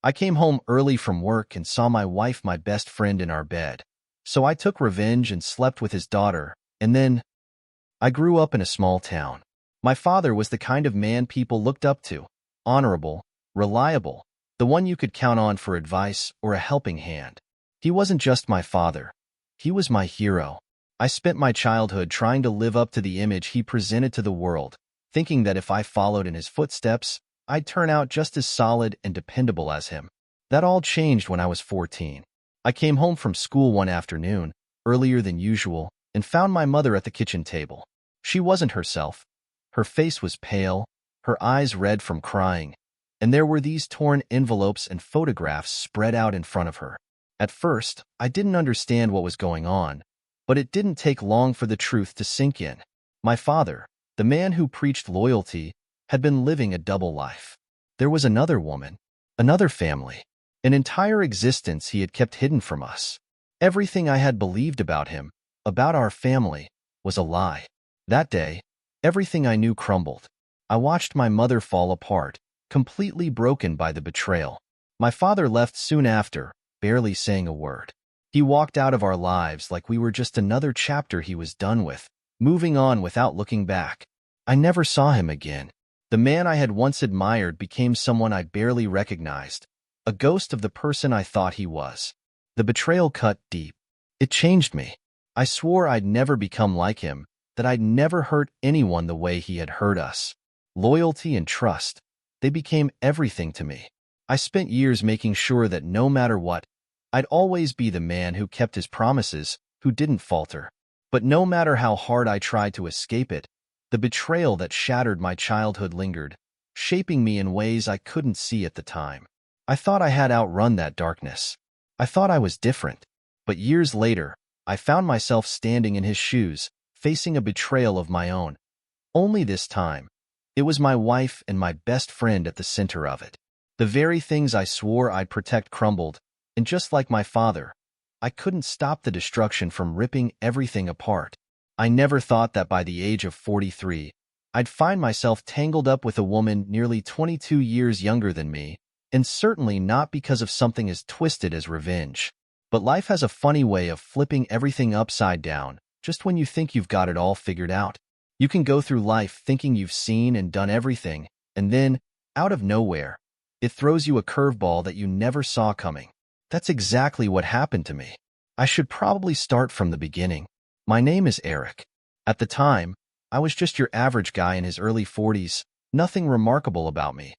I came home early from work and saw my wife, my best friend, in our bed. So I took revenge and slept with his daughter, and then I grew up in a small town. My father was the kind of man people looked up to, honorable, reliable, the one you could count on for advice or a helping hand. He wasn't just my father. He was my hero. I spent my childhood trying to live up to the image he presented to the world, thinking that if I followed in his footsteps, I'd turn out just as solid and dependable as him. That all changed when I was 14. I came home from school one afternoon, earlier than usual, and found my mother at the kitchen table. She wasn't herself. Her face was pale, her eyes red from crying, and there were these torn envelopes and photographs spread out in front of her. At first, I didn't understand what was going on, but it didn't take long for the truth to sink in. My father, the man who preached loyalty, had been living a double life. There was another woman, another family, an entire existence he had kept hidden from us. Everything I had believed about him, about our family, was a lie. That day, everything I knew crumbled. I watched my mother fall apart, completely broken by the betrayal. My father left soon after, barely saying a word. He walked out of our lives like we were just another chapter he was done with, moving on without looking back. I never saw him again. The man I had once admired became someone I barely recognized, a ghost of the person I thought he was. The betrayal cut deep. It changed me. I swore I'd never become like him, that I'd never hurt anyone the way he had hurt us. Loyalty and trust, they became everything to me. I spent years making sure that no matter what, I'd always be the man who kept his promises, who didn't falter. But no matter how hard I tried to escape it, the betrayal that shattered my childhood lingered, shaping me in ways I couldn't see at the time. I thought I had outrun that darkness. I thought I was different. But years later, I found myself standing in his shoes, facing a betrayal of my own. Only this time, it was my wife and my best friend at the center of it. The very things I swore I'd protect crumbled, and just like my father, I couldn't stop the destruction from ripping everything apart. I never thought that by the age of 43, I'd find myself tangled up with a woman nearly 22 years younger than me, and certainly not because of something as twisted as revenge. But life has a funny way of flipping everything upside down, just when you think you've got it all figured out. You can go through life thinking you've seen and done everything, and then, out of nowhere, it throws you a curveball that you never saw coming. That's exactly what happened to me. I should probably start from the beginning. My name is Eric. At the time, I was just your average guy in his early 40s, nothing remarkable about me.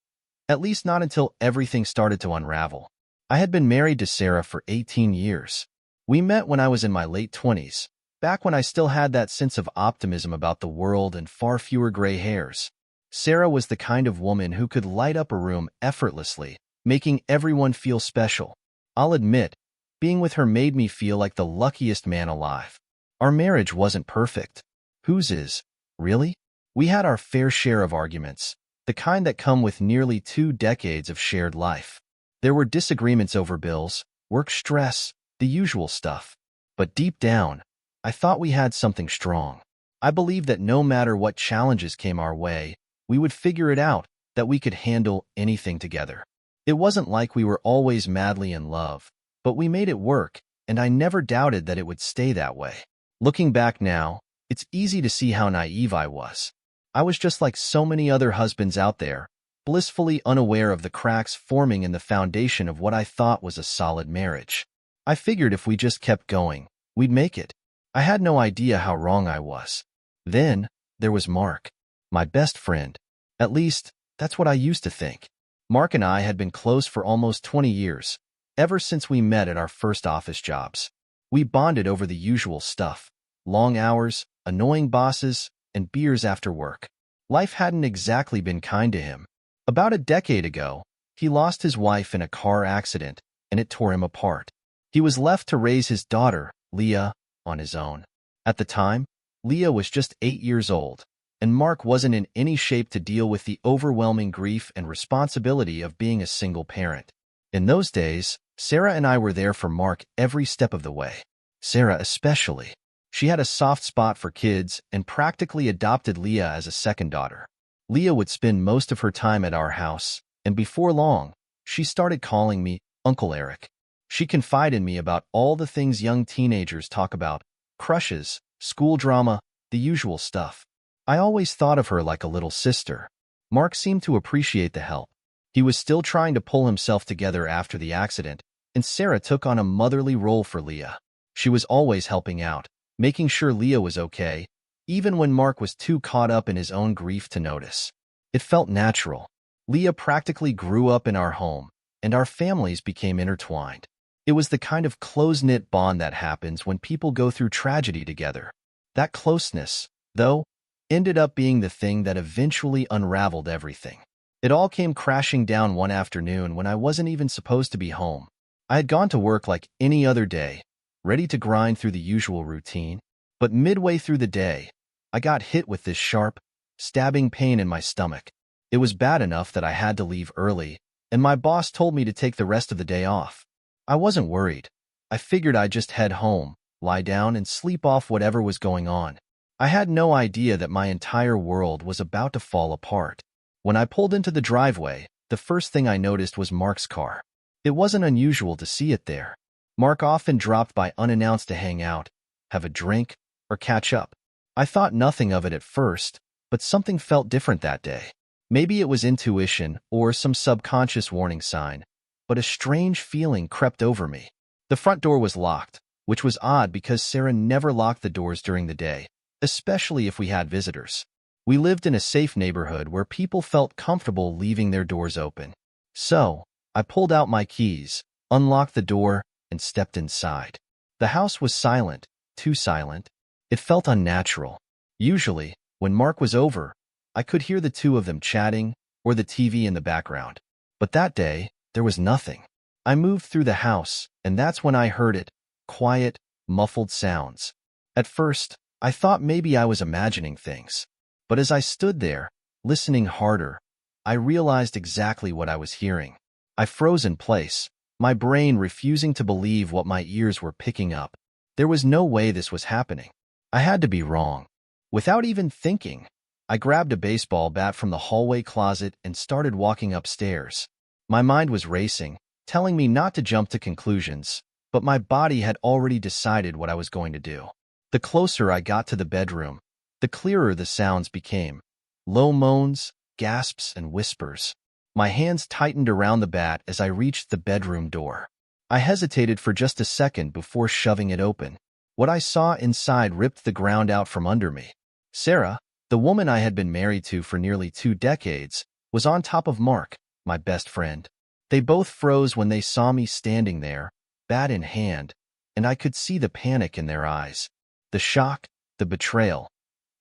At least not until everything started to unravel. I had been married to Sarah for 18 years. We met when I was in my late 20s, back when I still had that sense of optimism about the world and far fewer gray hairs. Sarah was the kind of woman who could light up a room effortlessly, making everyone feel special. I'll admit, being with her made me feel like the luckiest man alive. Our marriage wasn't perfect. Whose is? Really? We had our fair share of arguments, the kind that come with nearly 2 decades of shared life. There were disagreements over bills, work stress, the usual stuff. But deep down, I thought we had something strong. I believed that no matter what challenges came our way, we would figure it out, that we could handle anything together. It wasn't like we were always madly in love, but we made it work, and I never doubted that it would stay that way. Looking back now, it's easy to see how naive I was. I was just like so many other husbands out there, blissfully unaware of the cracks forming in the foundation of what I thought was a solid marriage. I figured if we just kept going, we'd make it. I had no idea how wrong I was. Then, there was Mark, my best friend. At least, that's what I used to think. Mark and I had been close for almost 20 years, ever since we met at our first office jobs. We bonded over the usual stuff: long hours, annoying bosses, and beers after work. Life hadn't exactly been kind to him. About a decade ago, he lost his wife in a car accident, and it tore him apart. He was left to raise his daughter, Leah, on his own. At the time, Leah was just 8 years old, and Mark wasn't in any shape to deal with the overwhelming grief and responsibility of being a single parent. In those days, Sarah and I were there for Mark every step of the way. Sarah especially. She had a soft spot for kids and practically adopted Leah as a second daughter. Leah would spend most of her time at our house, and before long, She started calling me Uncle Eric. She confided in me about all the things young teenagers talk about: crushes, school drama, the usual stuff. I always thought of her like a little sister. Mark seemed to appreciate the help. He was still trying to pull himself together after the accident, and Sarah took on a motherly role for Leah. She was always helping out, making sure Leah was okay, even when Mark was too caught up in his own grief to notice. It felt natural. Leah practically grew up in our home, and our families became intertwined. It was the kind of close-knit bond that happens when people go through tragedy together. That closeness, though, ended up being the thing that eventually unraveled everything. It all came crashing down one afternoon when I wasn't even supposed to be home. I had gone to work like any other day, ready to grind through the usual routine, but midway through the day, I got hit with this sharp, stabbing pain in my stomach. It was bad enough that I had to leave early, and my boss told me to take the rest of the day off. I wasn't worried. I figured I'd just head home, lie down, and sleep off whatever was going on. I had no idea that my entire world was about to fall apart. When I pulled into the driveway, the first thing I noticed was Mark's car. It wasn't unusual to see it there. Mark often dropped by unannounced to hang out, have a drink, or catch up. I thought nothing of it at first, but something felt different that day. Maybe it was intuition or some subconscious warning sign, but a strange feeling crept over me. The front door was locked, which was odd because Sarah never locked the doors during the day, especially if we had visitors. We lived in a safe neighborhood where people felt comfortable leaving their doors open. So, I pulled out my keys, unlocked the door, and stepped inside. The house was silent, too silent. It felt unnatural. Usually, when Mark was over, I could hear the two of them chatting or the TV in the background. But that day, there was nothing. I moved through the house, and that's when I heard it: quiet, muffled sounds. At first, I thought maybe I was imagining things. But as I stood there, listening harder, I realized exactly what I was hearing. I froze in place, my brain refusing to believe what my ears were picking up. There was no way this was happening. I had to be wrong. Without even thinking, I grabbed a baseball bat from the hallway closet and started walking upstairs. My mind was racing, telling me not to jump to conclusions, but my body had already decided what I was going to do. The closer I got to the bedroom, the clearer the sounds became: low moans, gasps, and whispers. My hands tightened around the bat as I reached the bedroom door. I hesitated for just a second before shoving it open. What I saw inside ripped the ground out from under me. Sarah, the woman I had been married to for nearly 2 decades, was on top of Mark, my best friend. They both froze when they saw me standing there, bat in hand, and I could see the panic in their eyes. The shock, the betrayal.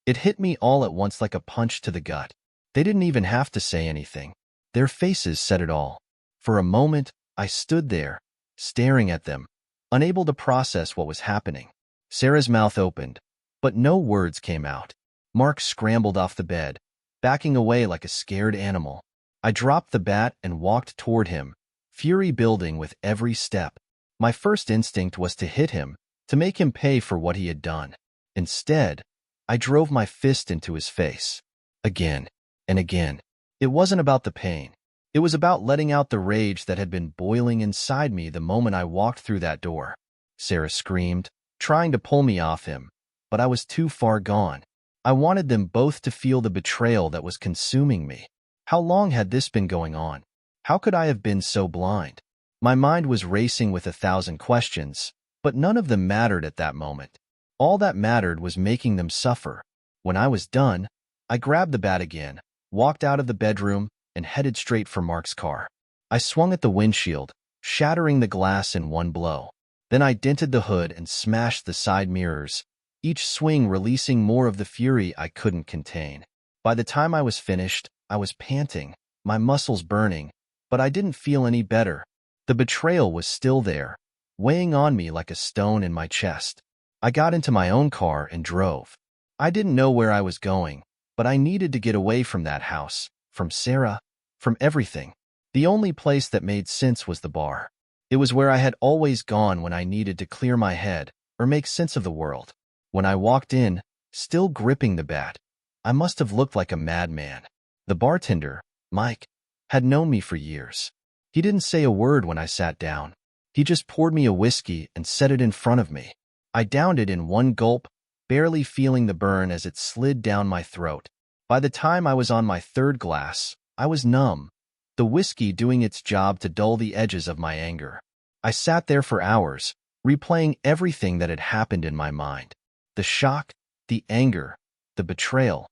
It hit me all at once like a punch to the gut. They didn't even have to say anything. Their faces said it all. For a moment, I stood there, staring at them, unable to process what was happening. Sarah's mouth opened, but no words came out. Mark scrambled off the bed, backing away like a scared animal. I dropped the bat and walked toward him, fury building with every step. My first instinct was to hit him, to make him pay for what he had done. Instead, I drove my fist into his face. Again and again. It wasn't about the pain. It was about letting out the rage that had been boiling inside me the moment I walked through that door. Sarah screamed, trying to pull me off him, but I was too far gone. I wanted them both to feel the betrayal that was consuming me. How long had this been going on? How could I have been so blind? My mind was racing with 1,000 questions, but none of them mattered at that moment. All that mattered was making them suffer. When I was done, I grabbed the bat again, walked out of the bedroom, and headed straight for Mark's car. I swung at the windshield, shattering the glass in one blow. Then I dented the hood and smashed the side mirrors, each swing releasing more of the fury I couldn't contain. By the time I was finished, I was panting, my muscles burning, but I didn't feel any better. The betrayal was still there, weighing on me like a stone in my chest. I got into my own car and drove. I didn't know where I was going, but I needed to get away from that house, from Sarah, from everything. The only place that made sense was the bar. It was where I had always gone when I needed to clear my head or make sense of the world. When I walked in, still gripping the bat, I must have looked like a madman. The bartender, Mike, had known me for years. He didn't say a word when I sat down. He just poured me a whiskey and set it in front of me. I downed it in one gulp, barely feeling the burn as it slid down my throat. By the time I was on my third glass, I was numb, the whiskey doing its job to dull the edges of my anger. I sat there for hours, replaying everything that had happened in my mind. The shock, the anger, the betrayal.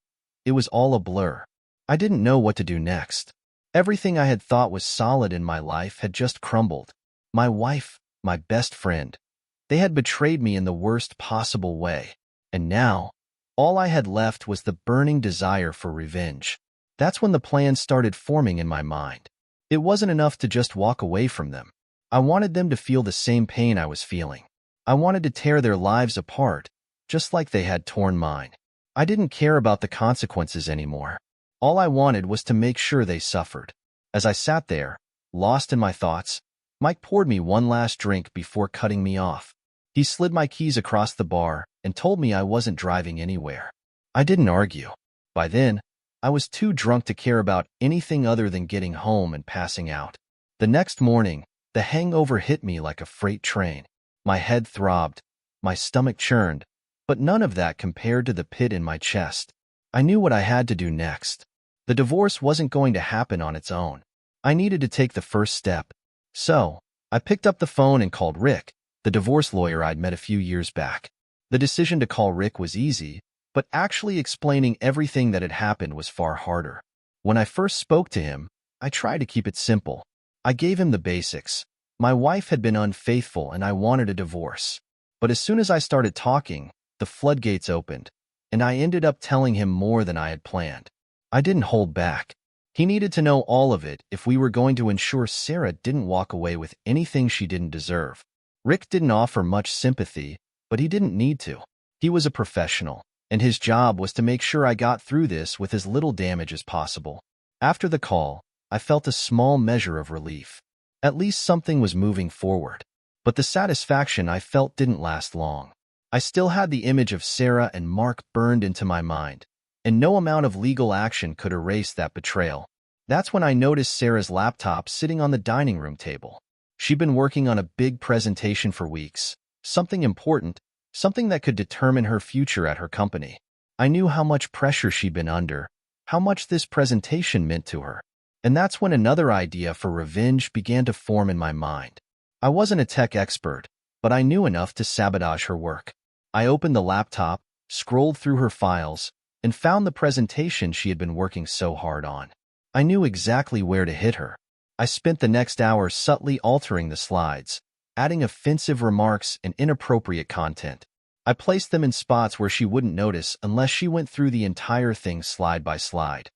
It was all a blur. I didn't know what to do next. Everything I had thought was solid in my life had just crumbled. My wife, my best friend. They had betrayed me in the worst possible way. And now, all I had left was the burning desire for revenge. That's when the plan started forming in my mind. It wasn't enough to just walk away from them. I wanted them to feel the same pain I was feeling. I wanted to tear their lives apart, just like they had torn mine. I didn't care about the consequences anymore. All I wanted was to make sure they suffered. As I sat there, lost in my thoughts, Mike poured me one last drink before cutting me off. He slid my keys across the bar and told me I wasn't driving anywhere. I didn't argue. By then, I was too drunk to care about anything other than getting home and passing out. The next morning, the hangover hit me like a freight train. My head throbbed, my stomach churned, but none of that compared to the pit in my chest. I knew what I had to do next. The divorce wasn't going to happen on its own. I needed to take the first step. So, I picked up the phone and called Rick, the divorce lawyer I'd met a few years back. The decision to call Rick was easy, but actually explaining everything that had happened was far harder. When I first spoke to him, I tried to keep it simple. I gave him the basics. My wife had been unfaithful and I wanted a divorce. But as soon as I started talking, the floodgates opened, and I ended up telling him more than I had planned. I didn't hold back. He needed to know all of it if we were going to ensure Sarah didn't walk away with anything she didn't deserve. Rick didn't offer much sympathy, but he didn't need to. He was a professional, and his job was to make sure I got through this with as little damage as possible. After the call, I felt a small measure of relief. At least something was moving forward. But the satisfaction I felt didn't last long. I still had the image of Sarah and Mark burned into my mind, and no amount of legal action could erase that betrayal. That's when I noticed Sarah's laptop sitting on the dining room table. She'd been working on a big presentation for weeks, something important, something that could determine her future at her company. I knew how much pressure she'd been under, how much this presentation meant to her. And that's when another idea for revenge began to form in my mind. I wasn't a tech expert, but I knew enough to sabotage her work. I opened the laptop, scrolled through her files, and found the presentation she had been working so hard on. I knew exactly where to hit her. I spent the next hour subtly altering the slides, adding offensive remarks and inappropriate content. I placed them in spots where she wouldn't notice unless she went through the entire thing slide by slide,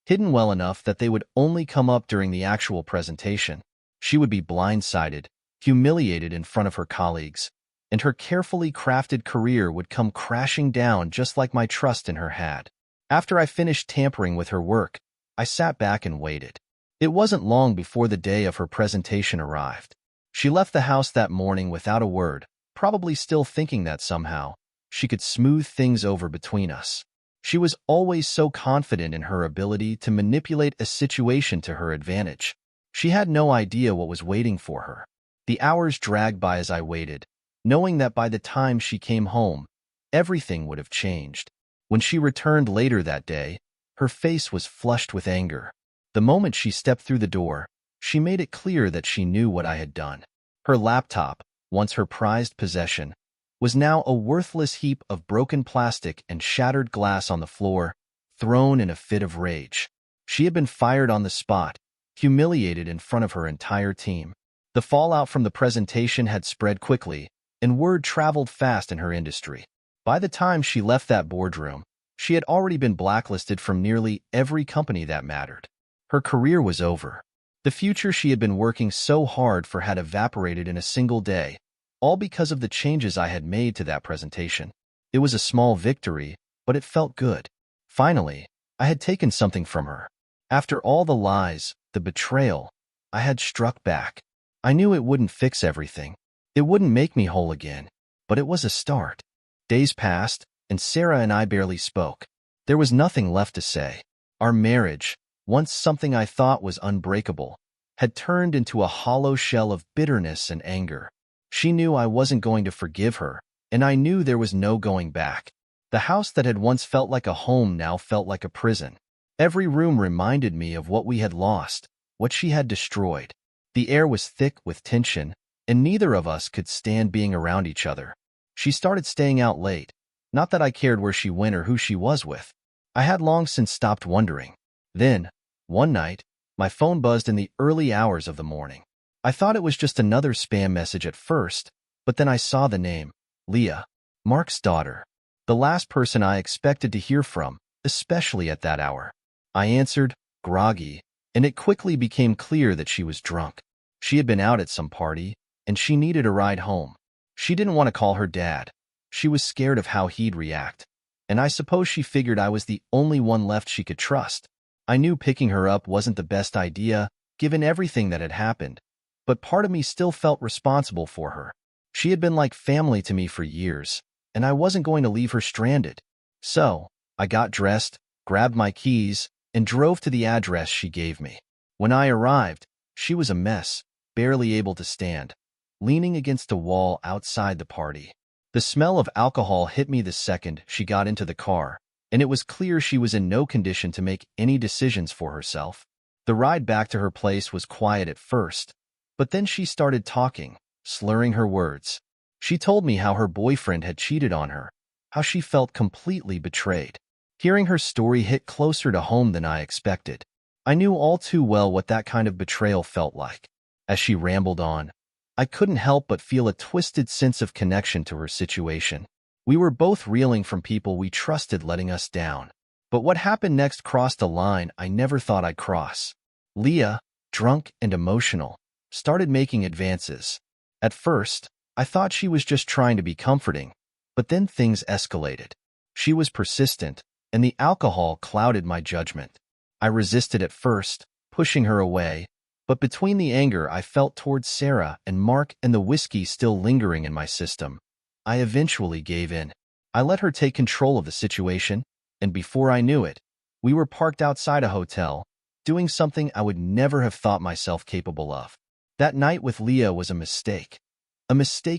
hidden well enough that they would only come up during the actual presentation. She would be blindsided, humiliated in front of her colleagues, and her carefully crafted career would come crashing down just like my trust in her had. After I finished tampering with her work, I sat back and waited. It wasn't long before the day of her presentation arrived. She left the house that morning without a word, probably still thinking that somehow she could smooth things over between us. She was always so confident in her ability to manipulate a situation to her advantage. She had no idea what was waiting for her. The hours dragged by as I waited, knowing that by the time she came home, everything would have changed. When she returned later that day, her face was flushed with anger. The moment she stepped through the door, she made it clear that she knew what I had done. Her laptop, once her prized possession, was now a worthless heap of broken plastic and shattered glass on the floor, thrown in a fit of rage. She had been fired on the spot, humiliated in front of her entire team. The fallout from the presentation had spread quickly, and word traveled fast in her industry. By the time she left that boardroom, she had already been blacklisted from nearly every company that mattered. Her career was over. The future she had been working so hard for had evaporated in a single day, all because of the changes I had made to that presentation. It was a small victory, but it felt good. Finally, I had taken something from her. After all the lies, the betrayal, I had struck back. I knew it wouldn't fix everything. It wouldn't make me whole again, but it was a start. Days passed, and Sarah and I barely spoke. There was nothing left to say. Our marriage, once something I thought was unbreakable, had turned into a hollow shell of bitterness and anger. She knew I wasn't going to forgive her, and I knew there was no going back. The house that had once felt like a home now felt like a prison. Every room reminded me of what we had lost, what she had destroyed. The air was thick with tension, and neither of us could stand being around each other. She started staying out late. Not that I cared where she went or who she was with. I had long since stopped wondering. Then, one night, my phone buzzed in the early hours of the morning. I thought it was just another spam message at first, but then I saw the name, Leah, Mark's daughter. The last person I expected to hear from, especially at that hour. I answered, groggy, and it quickly became clear that she was drunk. She had been out at some party, and she needed a ride home. She didn't want to call her dad. She was scared of how he'd react, and I suppose she figured I was the only one left she could trust. I knew picking her up wasn't the best idea, given everything that had happened, but part of me still felt responsible for her. She had been like family to me for years, and I wasn't going to leave her stranded. So, I got dressed, grabbed my keys, and drove to the address she gave me. When I arrived, she was a mess, barely able to stand, leaning against a wall outside the party. The smell of alcohol hit me the second she got into the car, and it was clear she was in no condition to make any decisions for herself. The ride back to her place was quiet at first, but then she started talking, slurring her words. She told me how her boyfriend had cheated on her, how she felt completely betrayed. Hearing her story hit closer to home than I expected. I knew all too well what that kind of betrayal felt like. As she rambled on, I couldn't help but feel a twisted sense of connection to her situation. We were both reeling from people we trusted letting us down. But what happened next crossed a line I never thought I'd cross. Leah, drunk and emotional, started making advances. At first, I thought she was just trying to be comforting, but then things escalated. She was persistent, and the alcohol clouded my judgment. I resisted at first, pushing her away, but between the anger I felt towards Sarah and Mark and the whiskey still lingering in my system, I eventually gave in. I let her take control of the situation, and before I knew it, we were parked outside a hotel, doing something I would never have thought myself capable of. That night with Leah was a mistake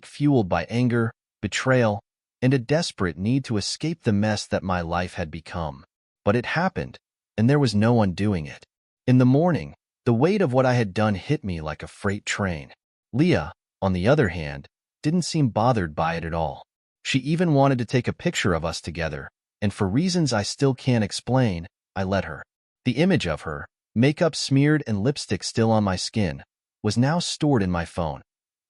fueled by anger, betrayal, and a desperate need to escape the mess that my life had become. But it happened, and there was no undoing it. In the morning, the weight of what I had done hit me like a freight train. Leah, on the other hand, didn't seem bothered by it at all. She even wanted to take a picture of us together, and for reasons I still can't explain, I let her. The image of her, makeup smeared and lipstick still on my skin, was now stored in my phone,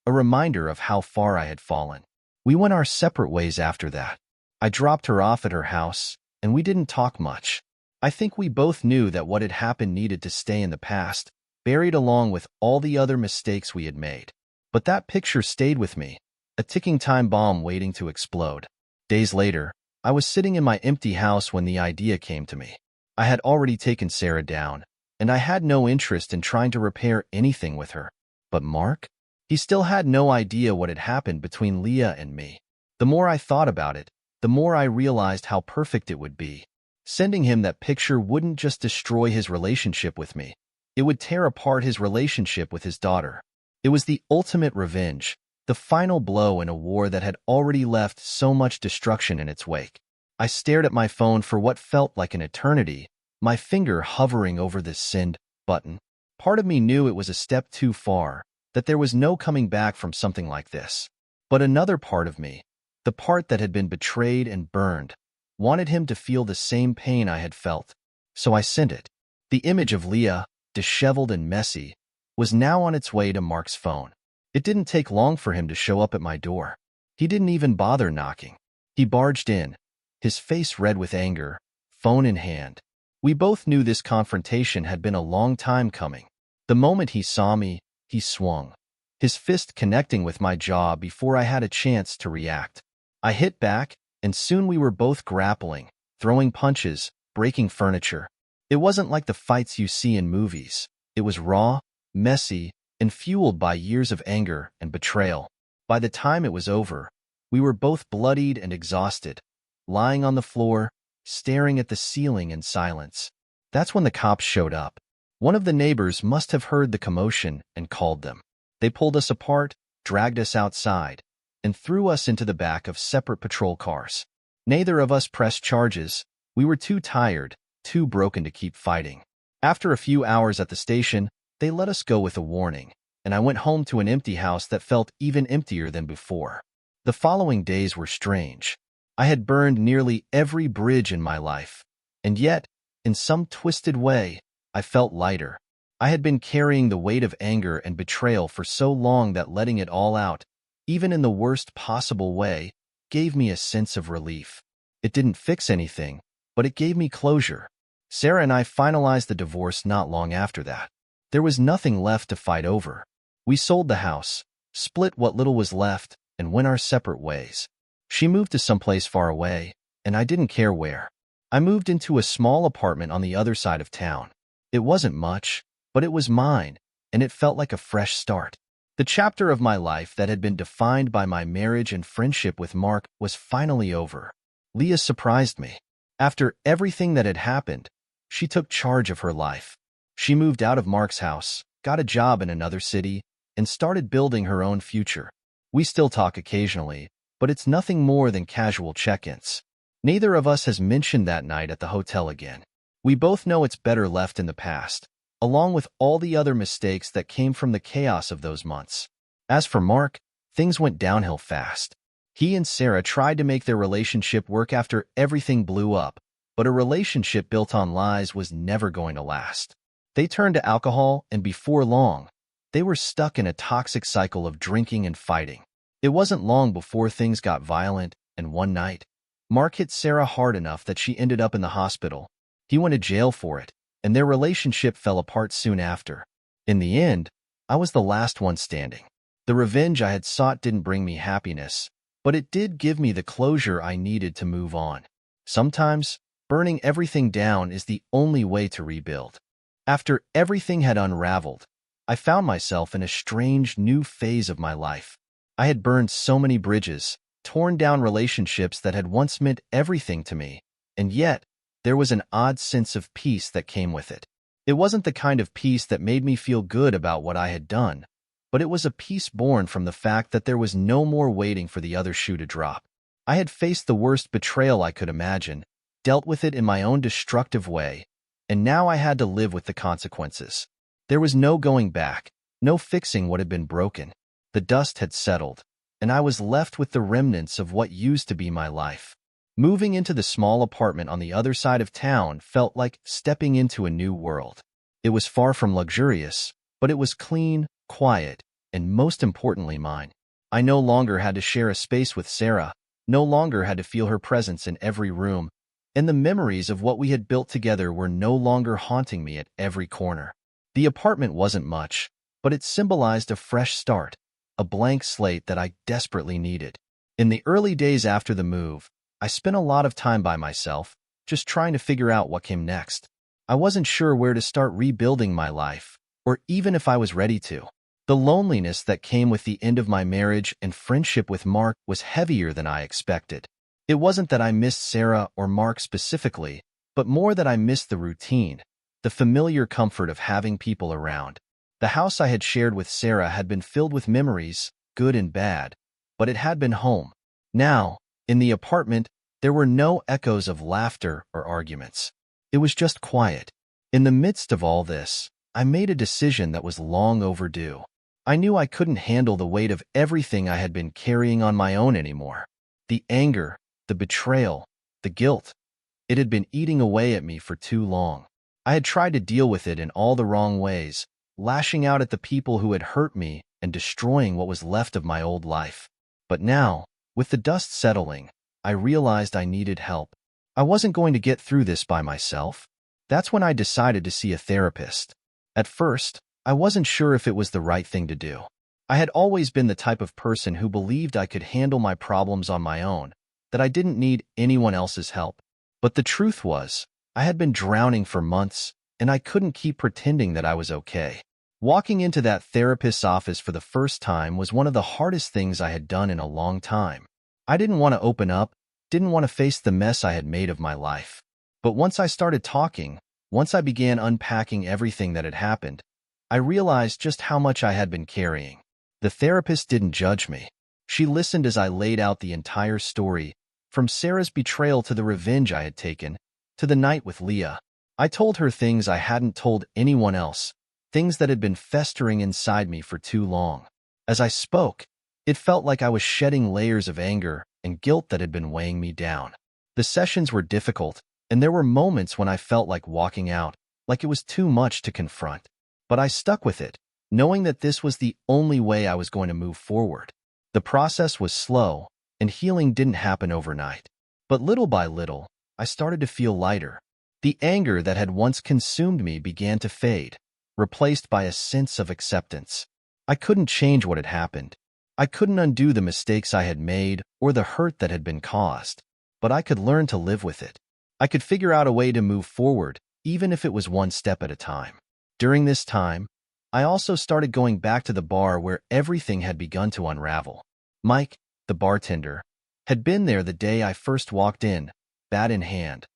a reminder of how far I had fallen. We went our separate ways after that. I dropped her off at her house, and we didn't talk much. I think we both knew that what had happened needed to stay in the past, buried along with all the other mistakes we had made. But that picture stayed with me, a ticking time bomb waiting to explode. Days later, I was sitting in my empty house when the idea came to me. I had already taken Sarah down, and I had no interest in trying to repair anything with her. But Mark? He still had no idea what had happened between Leah and me. The more I thought about it, the more I realized how perfect it would be. Sending him that picture wouldn't just destroy his relationship with me. It would tear apart his relationship with his daughter. It was the ultimate revenge, the final blow in a war that had already left so much destruction in its wake. I stared at my phone for what felt like an eternity, my finger hovering over the send button. Part of me knew it was a step too far, that there was no coming back from something like this. But another part of me, the part that had been betrayed and burned, wanted him to feel the same pain I had felt. So I sent it. The image of Leah, disheveled and messy, was now on its way to Mark's phone. It didn't take long for him to show up at my door. He didn't even bother knocking. He barged in, his face red with anger, phone in hand. We both knew this confrontation had been a long time coming. The moment he saw me, he swung, his fist connecting with my jaw before I had a chance to react. I hit back, and soon we were both grappling, throwing punches, breaking furniture. It wasn't like the fights you see in movies. It was raw, messy, and fueled by years of anger and betrayal. By the time it was over, we were both bloodied and exhausted, lying on the floor, staring at the ceiling in silence. That's when the cops showed up. One of the neighbors must have heard the commotion and called them. They pulled us apart, dragged us outside, and threw us into the back of separate patrol cars. Neither of us pressed charges. We were too tired, too broken to keep fighting. After a few hours at the station, they let us go with a warning, and I went home to an empty house that felt even emptier than before. The following days were strange. I had burned nearly every bridge in my life, and yet, in some twisted way, I felt lighter. I had been carrying the weight of anger and betrayal for so long that letting it all out, even in the worst possible way, gave me a sense of relief. It didn't fix anything, but it gave me closure. Sarah and I finalized the divorce not long after that. There was nothing left to fight over. We sold the house, split what little was left, and went our separate ways. She moved to someplace far away, and I didn't care where. I moved into a small apartment on the other side of town. It wasn't much, but it was mine, and it felt like a fresh start. The chapter of my life that had been defined by my marriage and friendship with Mark was finally over. Leah surprised me. After everything that had happened, she took charge of her life. She moved out of Mark's house, got a job in another city, and started building her own future. We still talk occasionally, but it's nothing more than casual check-ins. Neither of us has mentioned that night at the hotel again. We both know it's better left in the past, along with all the other mistakes that came from the chaos of those months. As for Mark, things went downhill fast. He and Sarah tried to make their relationship work after everything blew up, but a relationship built on lies was never going to last. They turned to alcohol, and before long, they were stuck in a toxic cycle of drinking and fighting. It wasn't long before things got violent, and one night, Mark hit Sarah hard enough that she ended up in the hospital. He went to jail for it, and their relationship fell apart soon after. In the end, I was the last one standing. The revenge I had sought didn't bring me happiness, but it did give me the closure I needed to move on. Sometimes, burning everything down is the only way to rebuild. After everything had unraveled, I found myself in a strange new phase of my life. I had burned so many bridges, torn down relationships that had once meant everything to me, and yet, there was an odd sense of peace that came with it. It wasn't the kind of peace that made me feel good about what I had done, but it was a peace born from the fact that there was no more waiting for the other shoe to drop. I had faced the worst betrayal I could imagine, dealt with it in my own destructive way, and now I had to live with the consequences. There was no going back, no fixing what had been broken. The dust had settled, and I was left with the remnants of what used to be my life. Moving into the small apartment on the other side of town felt like stepping into a new world. It was far from luxurious, but it was clean, quiet, and most importantly mine. I no longer had to share a space with Sarah, no longer had to feel her presence in every room, and the memories of what we had built together were no longer haunting me at every corner. The apartment wasn't much, but it symbolized a fresh start, a blank slate that I desperately needed. In the early days after the move, I spent a lot of time by myself, just trying to figure out what came next. I wasn't sure where to start rebuilding my life, or even if I was ready to. The loneliness that came with the end of my marriage and friendship with Mark was heavier than I expected. It wasn't that I missed Sarah or Mark specifically, but more that I missed the routine, the familiar comfort of having people around. The house I had shared with Sarah had been filled with memories, good and bad, but it had been home. Now, in the apartment, there were no echoes of laughter or arguments. It was just quiet. In the midst of all this, I made a decision that was long overdue. I knew I couldn't handle the weight of everything I had been carrying on my own anymore. The anger, the betrayal, the guilt. It had been eating away at me for too long. I had tried to deal with it in all the wrong ways, lashing out at the people who had hurt me and destroying what was left of my old life. But now, with the dust settling, I realized I needed help. I wasn't going to get through this by myself. That's when I decided to see a therapist. At first, I wasn't sure if it was the right thing to do. I had always been the type of person who believed I could handle my problems on my own, that I didn't need anyone else's help. But the truth was, I had been drowning for months, and I couldn't keep pretending that I was okay. Walking into that therapist's office for the first time was one of the hardest things I had done in a long time. I didn't want to open up, didn't want to face the mess I had made of my life. But once I started talking, Once I began unpacking everything that had happened, I realized just how much I had been carrying. The therapist didn't judge me. She listened as I laid out the entire story, from Sarah's betrayal to the revenge I had taken, to the night with Leah. I told her things I hadn't told anyone else, things that had been festering inside me for too long. As I spoke, it felt like I was shedding layers of anger and guilt that had been weighing me down. The sessions were difficult, and there were moments when I felt like walking out, like it was too much to confront. But I stuck with it, knowing that this was the only way I was going to move forward. The process was slow, and healing didn't happen overnight. But little by little, I started to feel lighter. The anger that had once consumed me began to fade, replaced by a sense of acceptance. I couldn't change what had happened. I couldn't undo the mistakes I had made or the hurt that had been caused, but I could learn to live with it. I could figure out a way to move forward, even if it was one step at a time. During this time, I also started going back to the bar where everything had begun to unravel. Mike, the bartender, had been there the day I first walked in, bat in hand,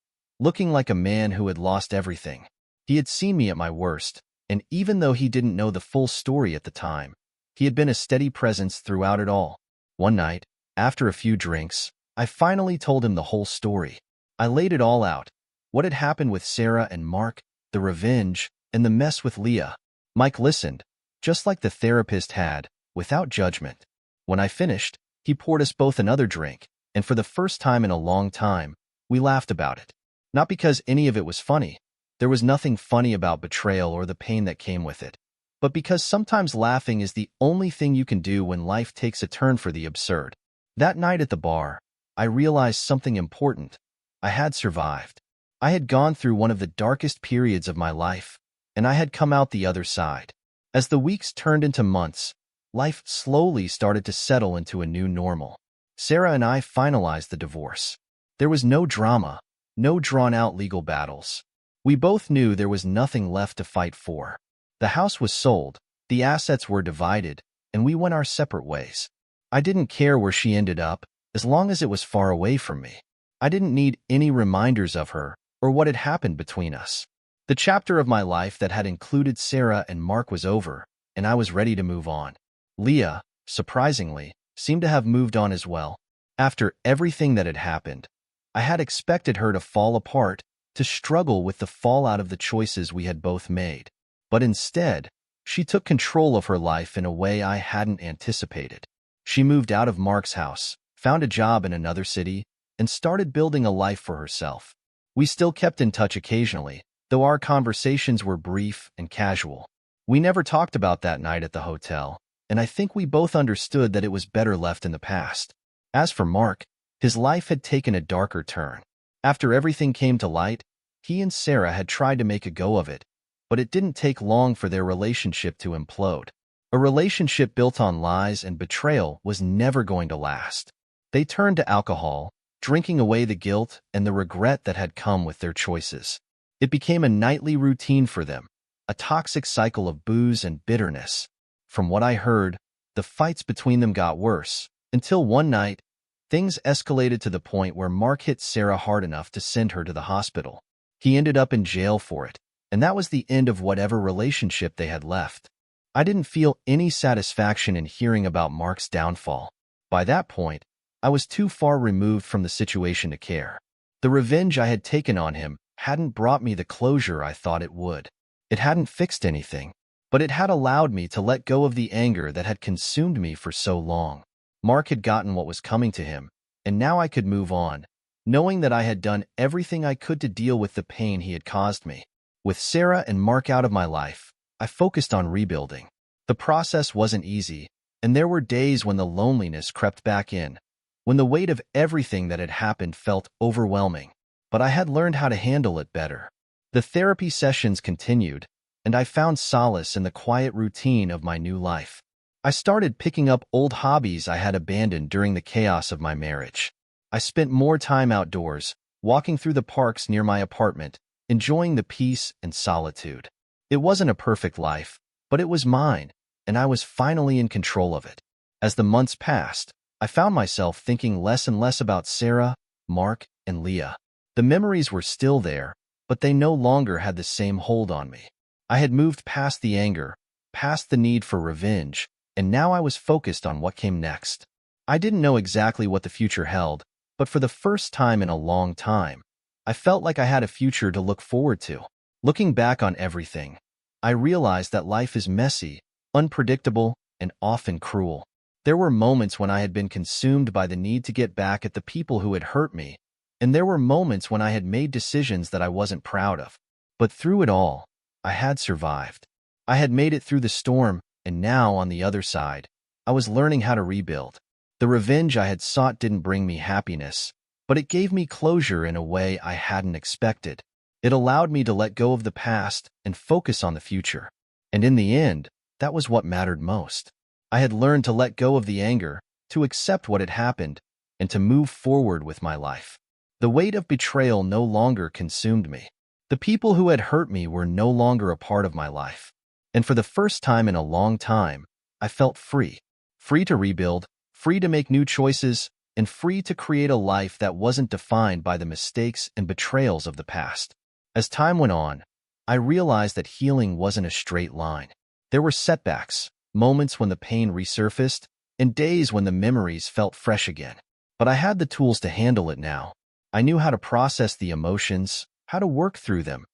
looking like a man who had lost everything. He had seen me at my worst, and even though he didn't know the full story at the time, he had been a steady presence throughout it all. One night, after a few drinks, I finally told him the whole story. I laid it all out, what had happened with Sarah and Mark, the revenge, and the mess with Leah. Mike listened, just like the therapist had, without judgment. When I finished, he poured us both another drink, and for the first time in a long time, we laughed about it. Not because any of it was funny. There was nothing funny about betrayal or the pain that came with it, but because sometimes laughing is the only thing you can do when life takes a turn for the absurd. That night at the bar, I realized something important. I had survived. I had gone through one of the darkest periods of my life, and I had come out the other side. As the weeks turned into months, life slowly started to settle into a new normal. Sarah and I finalized the divorce. There was no drama, no drawn-out legal battles. We both knew there was nothing left to fight for. The house was sold, the assets were divided, and we went our separate ways. I didn't care where she ended up, as long as it was far away from me. I didn't need any reminders of her or what had happened between us. The chapter of my life that had included Sarah and Mark was over, and I was ready to move on. Leah, surprisingly, seemed to have moved on as well. After everything that had happened, I had expected her to fall apart, to struggle with the fallout of the choices we had both made. But instead, she took control of her life in a way I hadn't anticipated. She moved out of Mark's house, found a job in another city, and started building a life for herself. We still kept in touch occasionally, though our conversations were brief and casual. We never talked about that night at the hotel, and I think we both understood that it was better left in the past. As for Mark, his life had taken a darker turn. After everything came to light, he and Sarah had tried to make a go of it, but it didn't take long for their relationship to implode. A relationship built on lies and betrayal was never going to last. They turned to alcohol, drinking away the guilt and the regret that had come with their choices. It became a nightly routine for them, a toxic cycle of booze and bitterness. From what I heard, the fights between them got worse, until one night, things escalated to the point where Mark hit Sarah hard enough to send her to the hospital. He ended up in jail for it, and that was the end of whatever relationship they had left. I didn't feel any satisfaction in hearing about Mark's downfall. By that point, I was too far removed from the situation to care. The revenge I had taken on him hadn't brought me the closure I thought it would. It hadn't fixed anything, but it had allowed me to let go of the anger that had consumed me for so long. Mark had gotten what was coming to him, and now I could move on, knowing that I had done everything I could to deal with the pain he had caused me. With Sarah and Mark out of my life, I focused on rebuilding. The process wasn't easy, and there were days when the loneliness crept back in, when the weight of everything that had happened felt overwhelming. But I had learned how to handle it better. The therapy sessions continued, and I found solace in the quiet routine of my new life. I started picking up old hobbies I had abandoned during the chaos of my marriage. I spent more time outdoors, walking through the parks near my apartment, enjoying the peace and solitude. It wasn't a perfect life, but it was mine, and I was finally in control of it. As the months passed, I found myself thinking less and less about Sarah, Mark, and Leah. The memories were still there, but they no longer had the same hold on me. I had moved past the anger, past the need for revenge, and now I was focused on what came next. I didn't know exactly what the future held, but for the first time in a long time, I felt like I had a future to look forward to. Looking back on everything, I realized that life is messy, unpredictable, and often cruel. There were moments when I had been consumed by the need to get back at the people who had hurt me, and there were moments when I had made decisions that I wasn't proud of. But through it all, I had survived. I had made it through the storm, and now, on the other side, I was learning how to rebuild. The revenge I had sought didn't bring me happiness, but it gave me closure in a way I hadn't expected. It allowed me to let go of the past and focus on the future. And in the end, that was what mattered most. I had learned to let go of the anger, to accept what had happened, and to move forward with my life. The weight of betrayal no longer consumed me. The people who had hurt me were no longer a part of my life. And for the first time in a long time, I felt free. Free to rebuild, free to make new choices, and free to create a life that wasn't defined by the mistakes and betrayals of the past. As time went on, I realized that healing wasn't a straight line. There were setbacks, moments when the pain resurfaced, and days when the memories felt fresh again. But I had the tools to handle it now. I knew how to process the emotions, how to work through them,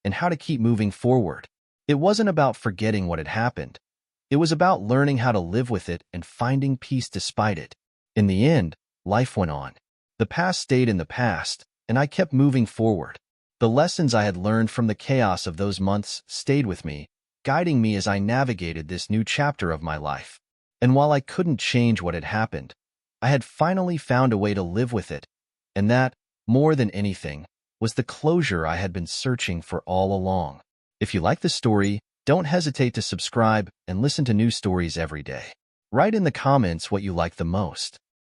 and how to keep moving forward. It wasn't about forgetting what had happened. It was about learning how to live with it and finding peace despite it. In the end, life went on. The past stayed in the past, and I kept moving forward. The lessons I had learned from the chaos of those months stayed with me, guiding me as I navigated this new chapter of my life. And while I couldn't change what had happened, I had finally found a way to live with it, and that, more than anything, was the closure I had been searching for all along. If you like the story, don't hesitate to subscribe and listen to new stories every day. Write in the comments what you like the most.